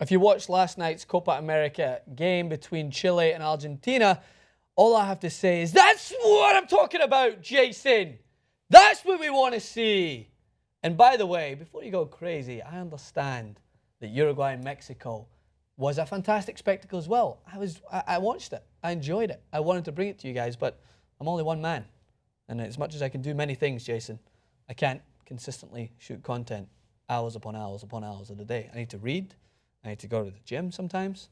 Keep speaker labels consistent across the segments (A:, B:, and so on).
A: If you watched last night's Copa America game between Chile and Argentina, all I have to say is, that's what I'm talking about, Jason. That's what we want to see. And by the way, before you go crazy, I understand that Uruguay and Mexico was a fantastic spectacle as well. I watched it. I enjoyed it. I wanted to bring it to you guys, but I'm only one man. And as much as I can do many things, Jason, I can't consistently shoot content hours upon hours upon hours of the day. I need to read. I need to go to the gym sometimes.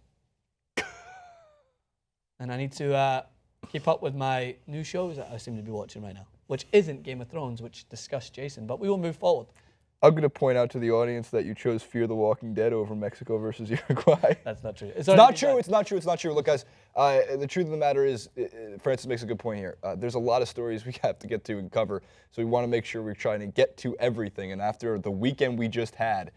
A: And I need to keep up with my new shows that I seem to be watching right now, which isn't Game of Thrones, which discussed Jason, but we will move forward.
B: I'm going to point out to the audience that you chose Fear the Walking Dead over Mexico versus Uruguay.
A: That's not true.
B: It's not true. It's not true. It's not true. Look, guys, the truth of the matter is, Francis makes a good point here. There's a lot of stories we have to get to and cover, so we want to make sure we're trying to get to everything. And after the weekend we just had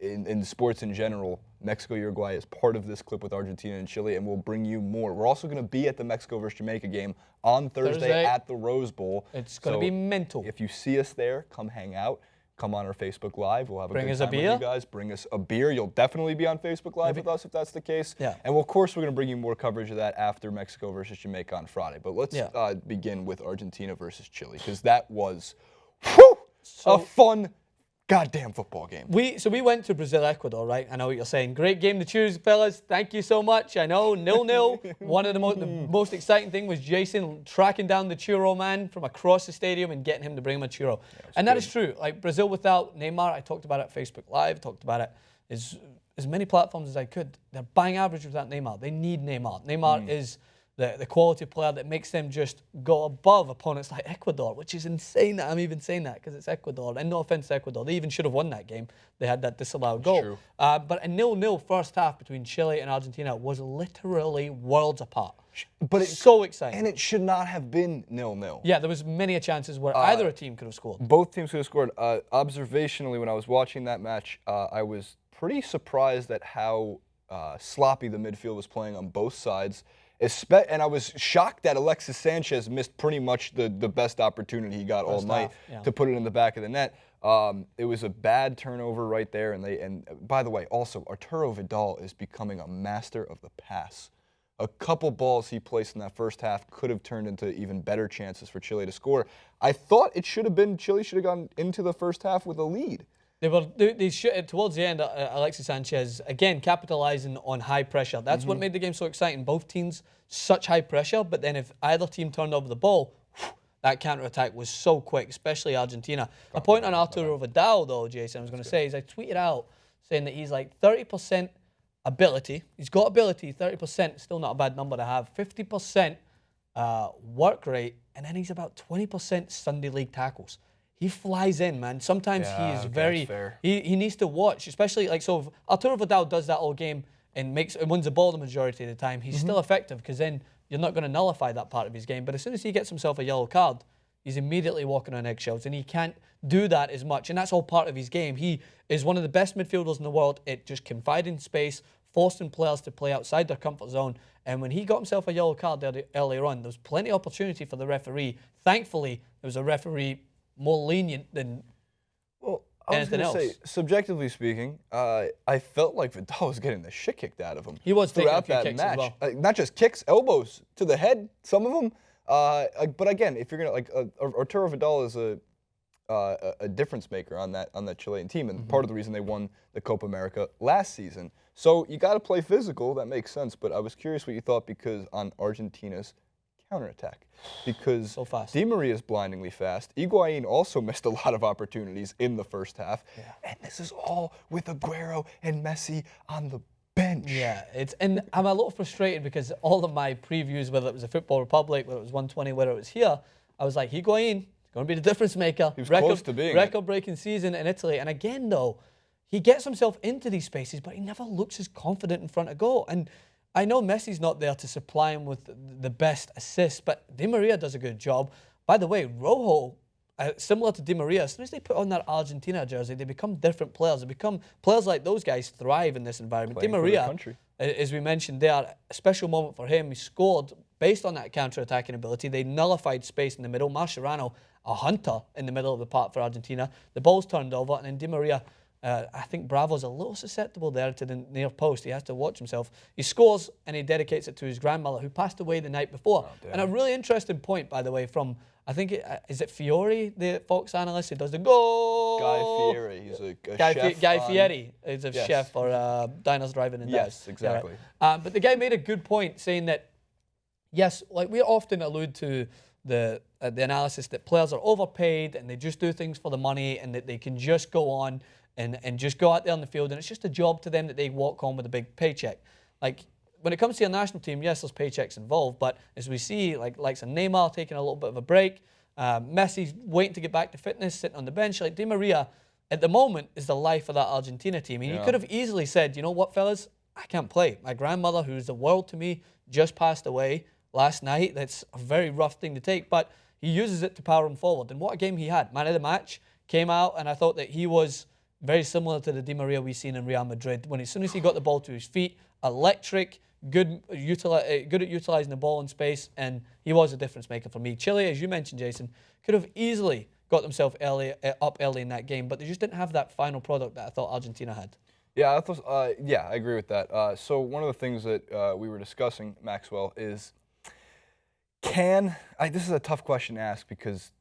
B: in sports in general, Mexico-Uruguay is part of this clip with Argentina and Chile, and we'll bring you more. We're also going to be at the Mexico versus Jamaica game on Thursday at the Rose Bowl.
A: It's going to be mental.
B: If you see us there, come hang out. Come on our Facebook Live. We'll have a good time with you guys. Bring us a beer. You'll definitely be on Facebook Live with us if that's the case.
A: Yeah.
B: And of course, we're going to bring you more coverage of that after Mexico versus Jamaica on Friday. But let's begin with Argentina versus Chile, because that was a fun goddamn football game.
A: So we went to Brazil, Ecuador, right? I know what you're saying. Great game to choose, fellas. Thank you so much. I know, 0-0. One of the most exciting thing was Jason tracking down the churro man from across the stadium and getting him to bring him a churro. And that is true. Like Brazil without Neymar, I talked about it at Facebook Live, talked about it as many platforms as I could. They're bang average without Neymar. They need Neymar. Neymar is the quality player that makes them just go above opponents like Ecuador, which is insane that I'm even saying that, because it's Ecuador. And no offense to Ecuador, they even should have won that game. They had that disallowed goal.
B: True.
A: But a 0-0 first half between Chile and Argentina was literally worlds apart.
B: But it's
A: so exciting.
B: And it should not have been 0-0.
A: Yeah, there was many chances where either a team could have scored.
B: Both teams could have scored. Observationally, when I was watching that match, I was pretty surprised at how sloppy the midfield was playing on both sides. And I was shocked that Alexis Sanchez missed pretty much the best opportunity he got all night to put it in the back of the net. It was a bad turnover right there. And by the way, also, Arturo Vidal is becoming a master of the pass. A couple balls he placed in that first half could have turned into even better chances for Chile to score. I thought it should have been Chile should have gone into the first half with a lead.
A: Towards the end, Alexis Sanchez, again, capitalizing on high pressure. That's what made the game so exciting. Both teams, such high pressure, but then if either team turned over the ball, that counter-attack was so quick, especially Argentina. A point on Arturo Vidal, though, Jason, I was going to say, is I tweeted out saying that he's like 30% ability. He's got ability, 30%, still not a bad number to have. 50% work rate, and then he's about 20% Sunday league tackles. He flies in, man. Sometimes he is very. He needs to watch, especially like so. If Arturo Vidal does that all game and wins the ball the majority of the time, he's still effective, because then you're not going to nullify that part of his game. But as soon as he gets himself a yellow card, he's immediately walking on eggshells, and he can't do that as much. And that's all part of his game. He is one of the best midfielders in the world at just confiding space, forcing players to play outside their comfort zone. And when he got himself a yellow card earlier on, there was plenty of opportunity for the referee. Thankfully, there was a referee more lenient than anything else. I was going to say,
B: subjectively speaking, I felt like Vidal was getting the shit kicked out of him.
A: He was
B: throughout that match. Not just kicks, elbows to the head, some of them. But again, if you're going to, Arturo Vidal is a difference maker on that Chilean team, and part of the reason they won the Copa America last season. So you got to play physical. That makes sense. But I was curious what you thought, because on Argentina's counterattack, because
A: so fast.
B: Di Maria is blindingly fast. Higuain also missed a lot of opportunities in the first half, and this is all with Aguero and Messi on the bench.
A: Yeah, and I'm a little frustrated, because all of my previews, whether it was a Football Republic, whether it was 120, whether it was here, I was like, Higuain, going to be the difference maker.
B: He was close to being
A: record-breaking season in Italy, and again though, he gets himself into these spaces, but he never looks as confident in front of goal. And I know Messi's not there to supply him with the best assists, but Di Maria does a good job. By the way, Rojo, similar to Di Maria, as soon as they put on that Argentina jersey, they become different players. They become players like those guys thrive in this environment. Di Maria, as we mentioned there, a special moment for him. He scored based on that counter-attacking ability. They nullified space in the middle. Mascherano, a hunter in the middle of the park for Argentina. The ball's turned over, and then Di Maria I think Bravo's a little susceptible there to the near post. He has to watch himself. He scores and he dedicates it to his grandmother, who passed away the night before. And a really interesting point, by the way, from, I think, is it Fiore, the Fox analyst, who does the goal?
B: Guy Fieri. He's a chef.
A: Guy Fieri is a chef for Diners, Drive-In and Dives.
B: Yes, exactly.
A: Yeah, right. But the guy made a good point saying that, yes, like we often allude to the analysis that players are overpaid and they just do things for the money and that they can just go on and just go out there on the field and it's just a job to them that they walk on with a big paycheck. Like, when it comes to your national team, yes, there's paychecks involved, but as we see, like some Neymar taking a little bit of a break, Messi's waiting to get back to fitness, sitting on the bench. Like Di Maria, at the moment, is the life of that Argentina team. And you could have easily said, you know what, fellas, I can't play. My grandmother, who's the world to me, just passed away last night. That's a very rough thing to take, but he uses it to power him forward. And what a game he had. Man of the match, came out, and I thought that he was very similar to the Di Maria we've seen in Real Madrid. When as soon as he got the ball to his feet, electric, good at utilizing the ball in space, and he was a difference maker for me. Chile, as you mentioned, Jason, could have easily got themselves up early in that game, but they just didn't have that final product that I thought Argentina had.
B: Yeah, I agree with that. So one of the things that we were discussing, Maxwell, is this is a tough question to ask because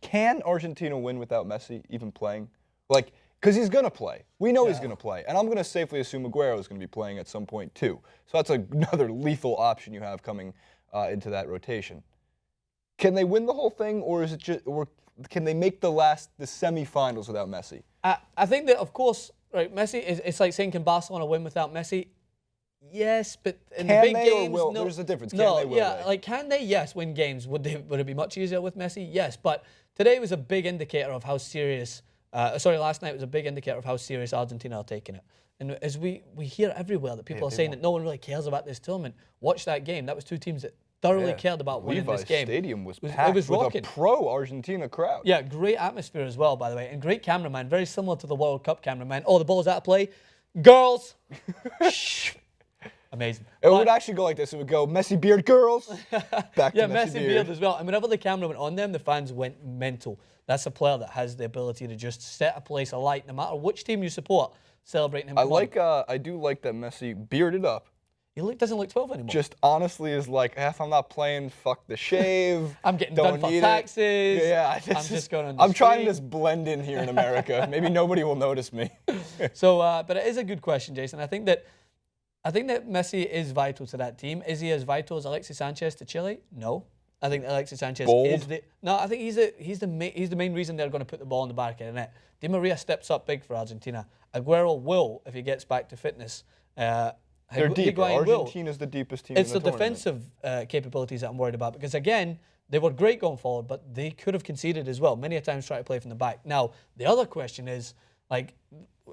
B: can Argentina win without Messi even playing? Like, because he's going to play. We know he's going to play. And I'm going to safely assume Aguero is going to be playing at some point too. So that's another lethal option you have coming into that rotation. Can they win the whole thing, or is it just, or can they make the semifinals without Messi?
A: I think that, of course, right, Messi, it's like saying, can Barcelona win without Messi? Yes, but in the big games, no.
B: There's a difference.
A: Can they? Yes, win games. Would it be much easier with Messi? Yes, but today was a big indicator of how serious. Last night was a big indicator of how serious Argentina are taking it. And as we hear everywhere that people are saying that no one really cares about this tournament, watch that game. That was two teams that thoroughly cared about winning this game.
B: Stadium was packed with a pro-Argentina crowd.
A: Yeah, great atmosphere as well, by the way, and great cameraman, very similar to the World Cup cameraman. Oh, the ball's out of play. Girls! Shh. Amazing.
B: It would actually go like this. It would go, Messi beard girls. Back to
A: Messi beard as well. And whenever the camera went on them, the fans went mental. That's a player that has the ability to just set a place alight, no matter which team you support, celebrating him.
B: I do like that Messi bearded up.
A: He doesn't look 12 anymore.
B: Just honestly is like, if I'm not playing, fuck the shave.
A: I'm getting done for taxes.
B: Yeah,
A: I'm just going on the
B: I'm trying to just blend in here in America. Maybe nobody will notice me.
A: So, but it is a good question, Jason. I think that Messi is vital to that team. Is he as vital as Alexis Sanchez to Chile? No. I think Alexis Sanchez is I think he's the main reason they're going to put the ball in the back of the net. Di Maria steps up big for Argentina. Aguero will, if he gets back to fitness.
B: They're deep. Argentina's the deepest team in the tournament.
A: It's the defensive capabilities that I'm worried about because, again, they were great going forward, but they could have conceded as well. Many a times try to play from the back. Now, the other question is, like,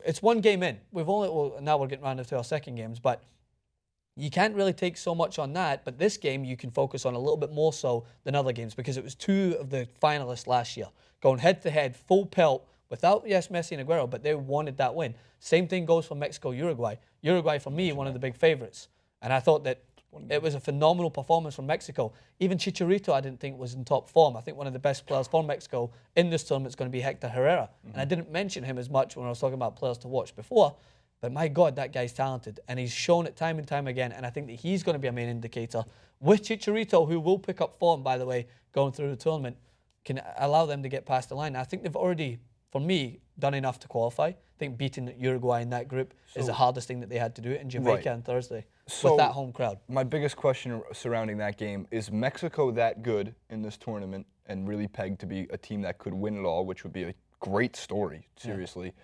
A: it's one game in. Now we're getting round to our second games, but you can't really take so much on that. But this game you can focus on a little bit more so than other games because it was two of the finalists last year going head-to-head, full pelt, without, yes, Messi and Aguero, but they wanted that win. Same thing goes for Mexico-Uruguay. Uruguay, for me, one of the big favorites. And I thought that it was a phenomenal performance from Mexico. Even Chicharito, I didn't think was in top form. I think one of the best players for Mexico in this tournament is going to be Hector Herrera. And I didn't mention him as much when I was talking about players to watch before. But my God, that guy's talented. And he's shown it time and time again. And I think that he's going to be a main indicator. With Chicharito, who will pick up form, by the way, going through the tournament, can allow them to get past the line. I think they've already, for me, done enough to qualify. I think beating Uruguay in that group is the hardest thing that they had to do in Jamaica on Thursday with that home crowd.
B: My biggest question surrounding that game is Mexico that good in this tournament and really pegged to be a team that could win it all, which would be a great story, seriously. Yeah.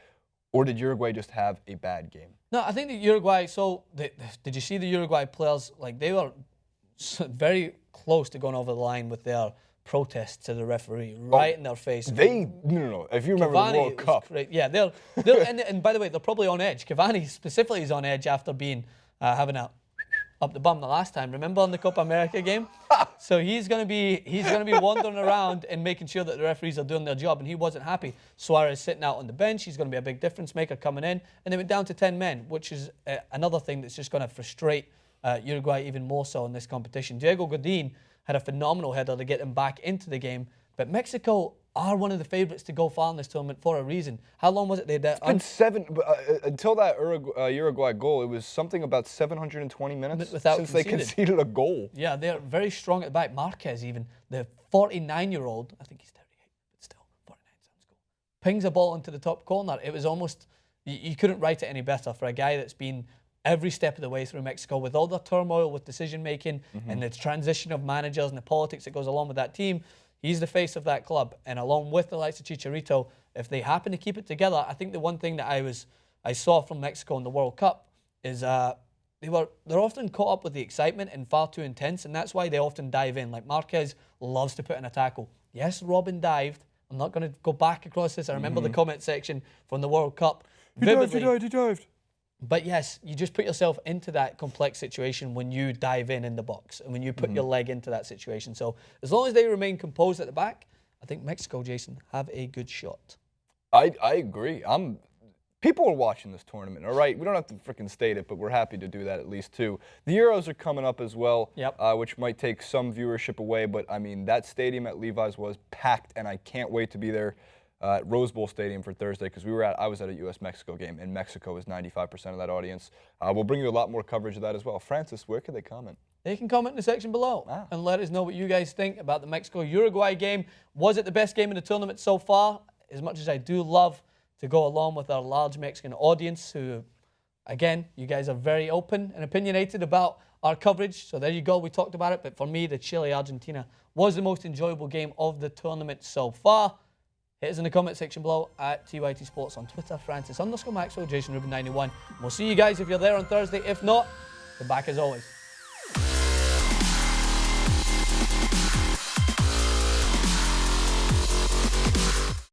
B: Or did Uruguay just have a bad game?
A: No, I think that Uruguay, did you see the Uruguay players? Like, they were very close to going over the line with their protest to the referee right in their face.
B: No. If you remember the World Cup.
A: Yeah, they're and by the way, they're probably on edge. Cavani specifically is on edge after being having a up the bum the last time. Remember on the Copa America game? So he's gonna be wandering around and making sure that the referees are doing their job, and he wasn't happy. Suarez sitting out on the bench. He's gonna be a big difference maker coming in, and they went down to 10 men, which is another thing that's just gonna frustrate Uruguay even more so in this competition. Diego Godin had a phenomenal header to get them back into the game, but Mexico, are one of the favourites to go far in this tournament for a reason. How long was it they did?
B: It's been until that Uruguay goal, it was something about 720 minutes since they conceded a goal.
A: Yeah, they're very strong at the back. Marquez even, the 49-year-old, I think he's 38, but still, 49 sounds cool, pings a ball into the top corner. It was almost, you couldn't write it any better for a guy that's been every step of the way through Mexico with all the turmoil with decision-making and the transition of managers and the politics that goes along with that team. He's the face of that club, and along with the likes of Chicharito, if they happen to keep it together, I think the one thing that I saw from Mexico in the World Cup is they're often caught up with the excitement and far too intense, and that's why they often dive in. Like Marquez loves to put in a tackle. Yes, Robin dived. I'm not going to go back across this. I remember the comment section from the World Cup.
B: He dived.
A: But yes, you just put yourself into that complex situation when you dive in the box and when you put your leg into that situation. So as long as they remain composed at the back, I think Mexico, Jason, have a good shot.
B: I agree. People are watching this tournament, all right? We don't have to freaking state it, but we're happy to do that at least, too. The Euros are coming up as well, which might take some viewership away, but, I mean, that stadium at Levi's was packed, and I can't wait to be there at Rose Bowl Stadium for Thursday because I was at a U.S.-Mexico game, and Mexico is 95% of that audience. We'll bring you a lot more coverage of that as well. Francis, where can they comment?
A: They can comment in the section below and let us know what you guys think about the Mexico-Uruguay game. Was it the best game in the tournament so far? As much as I do love to go along with our large Mexican audience who, again, you guys are very open and opinionated about our coverage. So there you go. We talked about it. But for me, the Chile-Argentina was the most enjoyable game of the tournament so far. Hit us in the comment section below at TYT Sports on Twitter, Francis_Maxwell, Jason Rubin 91. We'll see you guys if you're there on Thursday. If not, come back as always.